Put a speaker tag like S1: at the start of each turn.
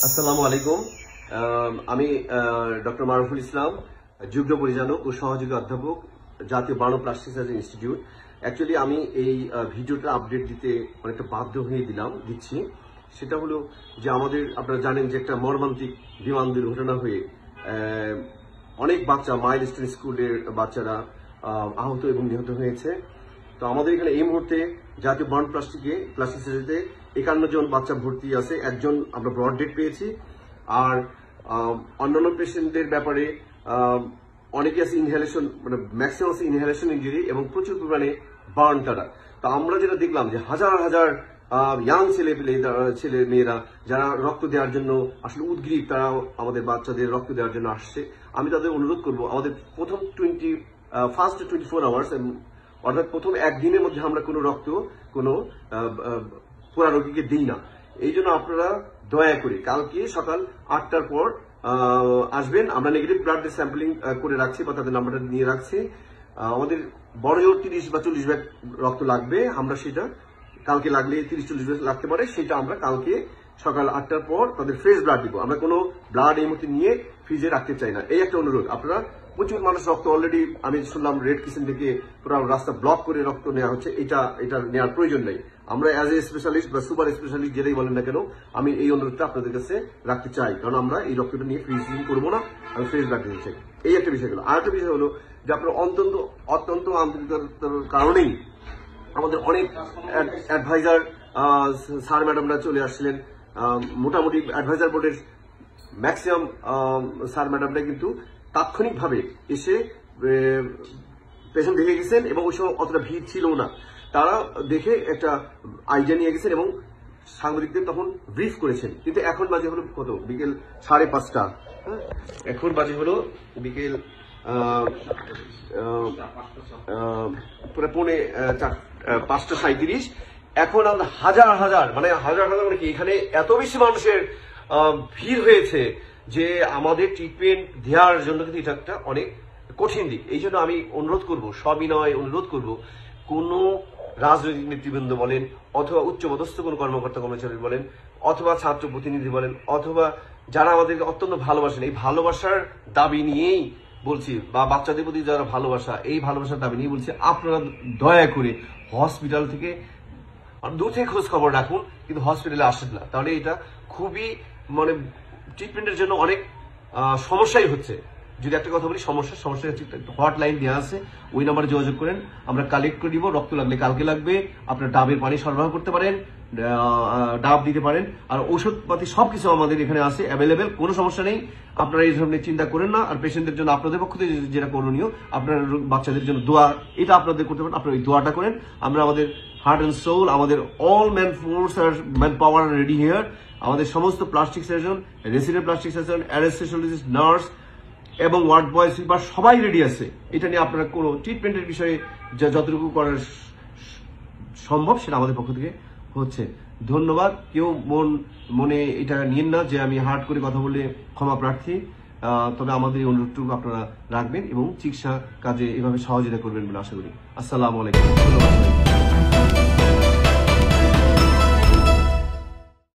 S1: আসসালামু আলাইকুম। আমি ডক্টর মারুফুল ইসলাম, যুগ্ম পরিচালক ও সহযোগী অধ্যাপক, জাতীয় burn plastic surgery institute. Actually আমি এই ভিডিওটা আপডেট দিতে অনেকটা বাধ্য হয়ে দিচ্ছি। সেটা হলো যে আপনারা জানেন যে একটা মর্মান্তিক বিমান দুর্ঘটনা হয়ে অনেক বাচ্চা মাইলস্টোন স্কুলের বাচ্চারা আহত এবং নিহত হয়েছে। তো আমাদের এখানে এই মুহূর্তে জাতীয় বার্ন প্লাস্টিক সার্জারিতে 51 জন বাচ্চা ভর্তি আছে। একজন আমরা ব্রড ডেট পেয়েছি, আর অন্যান্য পেশেন্টদের ব্যাপারে অনেকে আছে ইনহেলেশন, মানে ম্যাক্সিমাম আছে ইনহেলেশন ইনজুরি এবং প্রচুর পরিমাণে বার্ন তারা। তো আমরা যেটা দেখলাম যে হাজার হাজার ইয়াং ছেলে মেয়েরা যারা রক্ত দেওয়ার জন্য আসলে উদ্গ্রীব, তারা আমাদের বাচ্চাদের রক্ত দেওয়ার জন্য আসছে। আমি তাদের অনুরোধ করব, আমাদের প্রথম 24 আওয়ার্স অর্থাৎ প্রথম একদিনের মধ্যে আমরা কোনো রক্ত কোনো পোড়া রোগীকে দিই না। এই জন্য আপনারা দয়া করে কালকে সকাল 8টার পর আসবেন। আমরা নেগেটিভ ব্লাড স্যাম্পলিং করে রাখছি বা তাদের নাম্বারটা নিয়ে রাখছি। আমাদের বড় জোর 30 বা 40 ব্যাগ রক্ত লাগবে। আমরা সেটা কালকে লাগলে 30-40 ব্যাগ লাগতে পারে, সেটা আমরা কালকে সকাল 8টার পর তাদের ফ্রেশ ব্লাড দিব। আমরা কোনো ব্লাড এই মুহূর্তে নিয়ে ফ্রিজে রাখতে চাই না। এই একটা অনুরোধ। আপনারা প্রচুর মানুষ রক্ত অলরেডি আমি শুনলাম রেড কিচেন থেকে পুরো রাস্তা ব্লক করে রক্ত নেওয়া হচ্ছে। এটা নেওয়ার প্রয়োজন নেই। আমরা অ্যাজ এ স্পেশালিস্ট বা সুপার স্পেশালিস্ট যেটাই বলেন না কেন, আমি এই অনুরোধটা আপনাদের কাছে রাখতে চাই, কারণ আমরা এই রক্তটা নিয়ে ফ্রিজিং করবো না, আমি ফ্রেশ ব্লাড দিতে চাই। এই একটা বিষয় হলো। আর একটা বিষয় হলো যে আপনার অত্যন্ত আন্তরিকতার কারণেই আমাদের অনেক অ্যাডভাইজার স্যার ম্যাডামরা চলে আসছিলেন। মোটামুটি অ্যাডভাইজার বোর্ডের ম্যাক্সিমাম স্যার ম্যাডামরা কিন্তু তাৎক্ষণিকভাবে এসে পেশেন্ট দেখে গেছেন এবং ওই সময় অতটা ভিড় ছিল না। তারা দেখে একটা আইডিয়া নিয়ে গেছেন এবং সাংবাদিকদের তখন ব্রিফ করেছেন। কিন্তু এখন বাজে হলো কত, বিকেল 5:30। এখন বাজে হলো বিকেল পুরো 5:37। এখন আমরা হাজার হাজার মানে কি এখানে এত বেশি মানুষের ভিড় হয়েছে যে আমাদের ট্রিটমেন্ট দেওয়ার জন্য কিন্তু এটা একটা অনেক কঠিন দিক। এই জন্য আমি অনুরোধ করব, সবিনয় অনুরোধ করব, কোনো রাজনৈতিক নেতৃবৃন্দ বলেন, অথবা উচ্চপদস্থ কোনো কর্মকর্তা কর্মচারী বলেন, অথবা ছাত্র প্রতিনিধি বলেন, অথবা যারা আমাদেরকে অত্যন্ত ভালোবাসেন, এই ভালোবাসার দাবি নিয়েই বলছি, বা বাচ্চাদের প্রতি যারা ভালোবাসা, এই ভালোবাসার দাবি নিয়ে বলছি, আপনারা দয়া করে হসপিটাল থেকে দূর থেকে খোঁজ খবর রাখুন, কিন্তু হসপিটালে আসেন না। তাহলে এটা খুবই মানে ট্রিটমেন্টের জন্য অনেক সমস্যাই হচ্ছে। যদি একটা কথা বলি, সমস্যা হটলাইন দেওয়া আছে, ওই নাম্বারে যোগাযোগ করেন, আমরা কালেক্ট করে দিব। রক্ত লাগলে কালকে লাগবে, আপনার ডাবের পানি সরবরাহ করতে পারেন, ডাব দিতে পারেন, আর ঔষধপাতি সবকিছু আমাদের এখানে আছে অ্যাভেলেবেল, কোনো সমস্যা নেই। আপনারা এই ধরনের চিন্তা করেন না। আর পেশেন্টদের জন্য আপনাদের পক্ষ থেকে যেটা করণীয়, আপনার বাচ্চাদের জন্য দোয়া, এটা আপনাদের করতে পারেন। আপনারা ওই দোয়াটা করেন। আমরা আমাদের হার্ট অ্যান্ড সোল, আমাদের অল ম্যান ফোর্স আর ম্যান পাওয়ার রেডি হিয়ার। আমাদের সমস্ত plastic surgeon, resident plastic surgeon, anaesthesiologist, nurse এবং ওয়ার্ড বয়, সুইপার সবাই রেডি আছে। এটা নিয়ে আপনারা কোনো ট্রিটমেন্টের বিষয়ে যতটুকু করার সম্ভব সেটা আমাদের পক্ষ থেকে হচ্ছে। ধন্যবাদ। কেউ মনে এটা নিয়েন না যে আমি হার্ড করে কথা বলে ক্ষমা প্রার্থী। তবে আমাদের এই অনুরোধটুকু আপনারা রাখবেন এবং চিকিৎসা কাজে এভাবে সহযোগিতা করবেন বলে আশা করি। আসসালামু আলাইকুম। ধন্যবাদ।